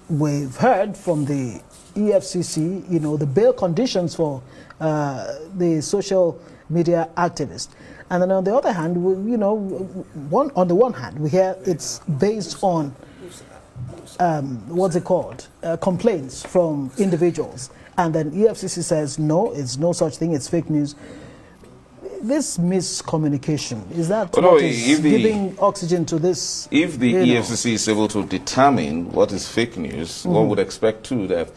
we've heard from the EFCC, the bail conditions for the social media activist. And then on the other hand, on the one hand, we hear it's based on, what's it called, complaints from individuals. And then EFCC says, no, it's no such thing, it's fake news. This miscommunication, is that what is giving oxygen to this? If the EFCC is able to determine what is fake news, one would expect too that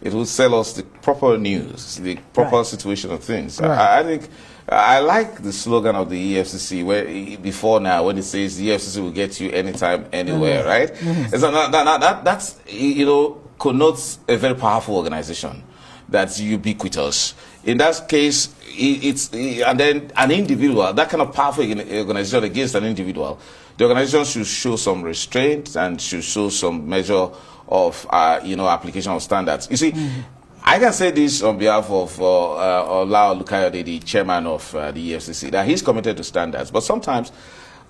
it will sell us the proper news, the proper situation of things. Right. I think I like the slogan of the EFCC where before now when it says the EFCC will get you anytime, anywhere, right? So that's connotes a very powerful organization that's ubiquitous. In that case, and then an individual, that kind of powerful organization against an individual, the organization should show some restraint and should show some measure of application of standards. You see, I can say this on behalf of Ola Olukayode, the chairman of the EFCC, that he's committed to standards. But sometimes,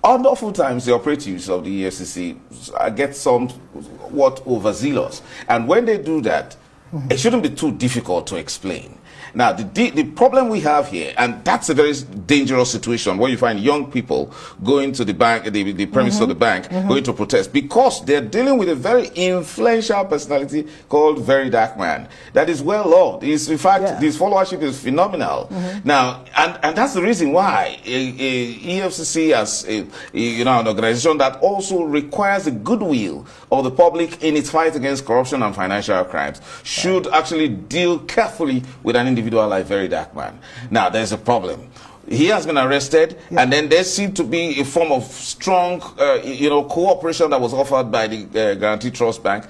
oftentimes, the operatives of the EFCC get somewhat overzealous. And when they do that, it shouldn't be too difficult to explain. Now, the problem we have here, and that's a very dangerous situation where you find young people going to the bank, the premises of the bank, going to protest because they're dealing with a very influential personality called Very Dark Man that is well loved. In fact, his followership is phenomenal. Now, and that's the reason why EFCC as an organization that also requires the goodwill of the public in its fight against corruption and financial crimes should actually deal carefully with an individual like Very Dark Man. Now, there's a problem. He has been arrested, and then there seemed to be a form of strong, cooperation that was offered by the Guarantee Trust Bank.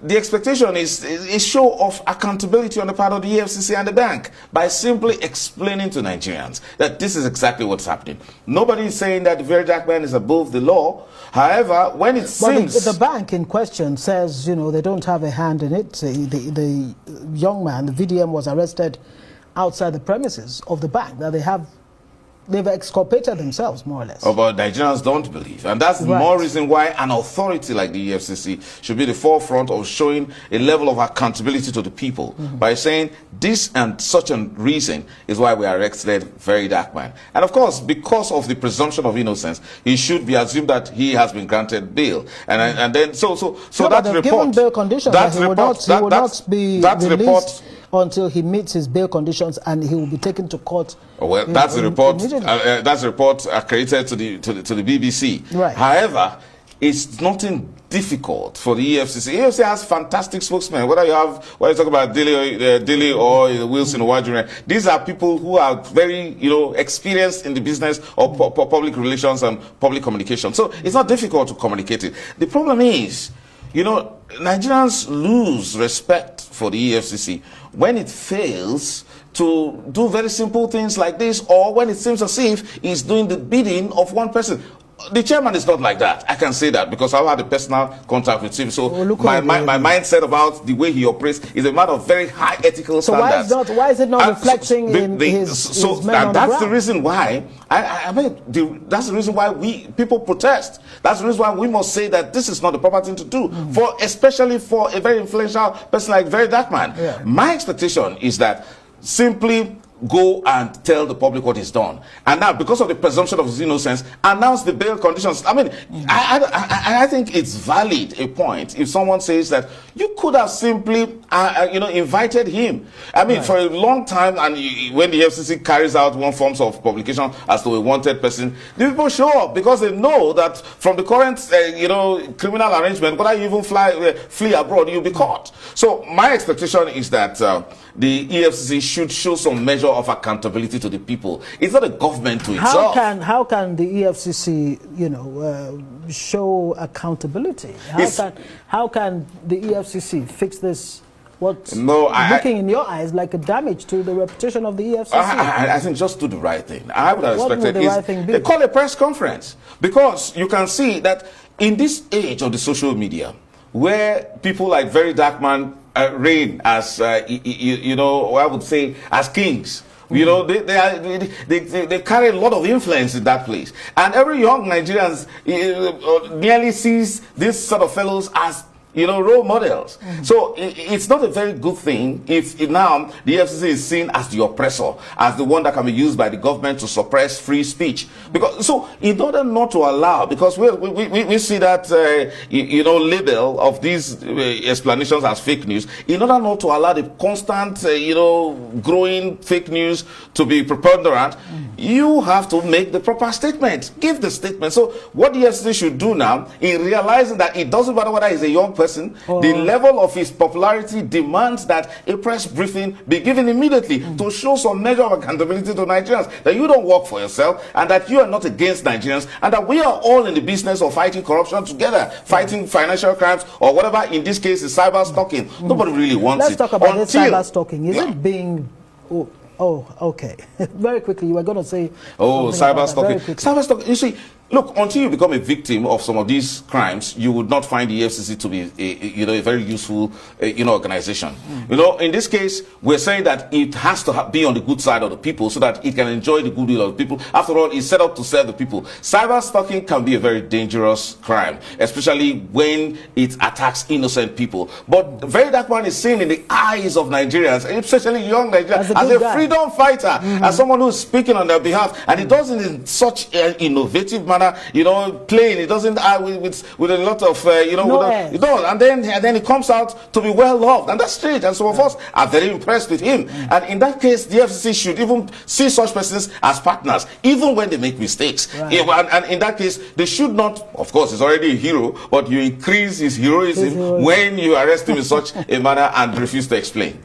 The expectation is a show of accountability on the part of the EFCC and the bank by simply explaining to Nigerians that this is exactly what's happening. Nobody is saying that the Very Dark Man is above the law. However, when it seems... the bank in question says, they don't have a hand in it. The young man, the VDM, was arrested outside the premises of the bank. That they've exculpated themselves, more or less. Oh, but Nigerians don't believe. And that's the more reason why an authority like the EFCC should be the forefront of showing a level of accountability to the people by saying this and such a reason is why we arrested Very Dark Man. And of course, because of the presumption of innocence, he should be assumed that he has been granted bail. And then, so that report... Given bail conditions, he will not be released until he meets his bail conditions, and he will be taken to court. Well, that's the report. That's the report accredited to the BBC. Right. However, it's nothing difficult for the EFCC. EFCC has fantastic spokesmen. Whether you talk about Dele or Wilson Owajure, these are people who are very experienced in the business of public relations and public communication. So it's not difficult to communicate it. The problem is, Nigerians lose respect for the EFCC when it fails to do very simple things like this, or when it seems as if it's doing the bidding of one person. The chairman is not like that. I can say that because I've had a personal contact with him. So my mindset about the way he operates is a matter of very high ethical standards. So why is it not reflecting in his men on the ground? That's the reason why that's the reason why people protest. That's the reason why we must say that this is not the proper thing to do, especially for a very influential person like Very Dark Man. Yeah. My expectation is that simply go and tell the public what is done. And now, because of the presumption of his innocence, announce the bail conditions. I mean, I think it's valid a point if someone says that you could have simply, invited him. I mean, for a long time, and when the FCC carries out one forms of publication as to a wanted person, the people show up because they know that from the current, criminal arrangement, whether you even flee abroad, you'll be caught. So my expectation is that the EFCC should show some measure of accountability to the people. It's not a government to itself. How can the EFCC, show accountability? How can the EFCC fix this? What's looking in your eyes like a damage to the reputation of the EFCC? I think just do the right thing. I would have expected they call a press conference, because you can see that in this age of the social media, where people like Very Dark Man reign as I would say as kings. They carry a lot of influence in that place, and every young Nigerian nearly sees these sort of fellows as role models. So it's not a very good thing if now the FCC is seen as the oppressor, as the one that can be used by the government to suppress free speech. Because so, in order not to allow, because we see that label of these explanations as fake news, in order not to allow the constant growing fake news to be preponderant, you have to make the proper statement, give the statement. So what the FCC should do now, in realizing that it doesn't matter whether he's a young person, the level of his popularity demands that a press briefing be given immediately to show some measure of accountability to Nigerians, that you don't work for yourself and that you are not against Nigerians, and that we are all in the business of fighting corruption together, fighting financial crimes, or whatever in this case is cyber stalking. Nobody really wants Let's it. talk about this cyber stalking. Is it being... Oh, okay. Very quickly, you were going to say... cyber stalking. Cyber stalking, you see, look, until you become a victim of some of these crimes, you would not find the FCC to be a very useful organization. In this case, we're saying that it has to be on the good side of the people so that it can enjoy the goodwill of the people. After all, it's set up to serve the people. Cyber stalking can be a very dangerous crime, especially when it attacks innocent people. But the very dark one is seen in the eyes of Nigerians, especially young Nigerians, as a freedom fighter, as someone who's speaking on their behalf, and it does it in such an innovative manner. Playing, it doesn't with a lot of and then it comes out to be well loved, and that's strange. And some of us are very impressed with him. And in that case, the FCC should even see such persons as partners, even when they make mistakes. And in that case, they should not. Of course, he's already a hero, but you increase his heroism when you arrest him in such a manner and refuse to explain.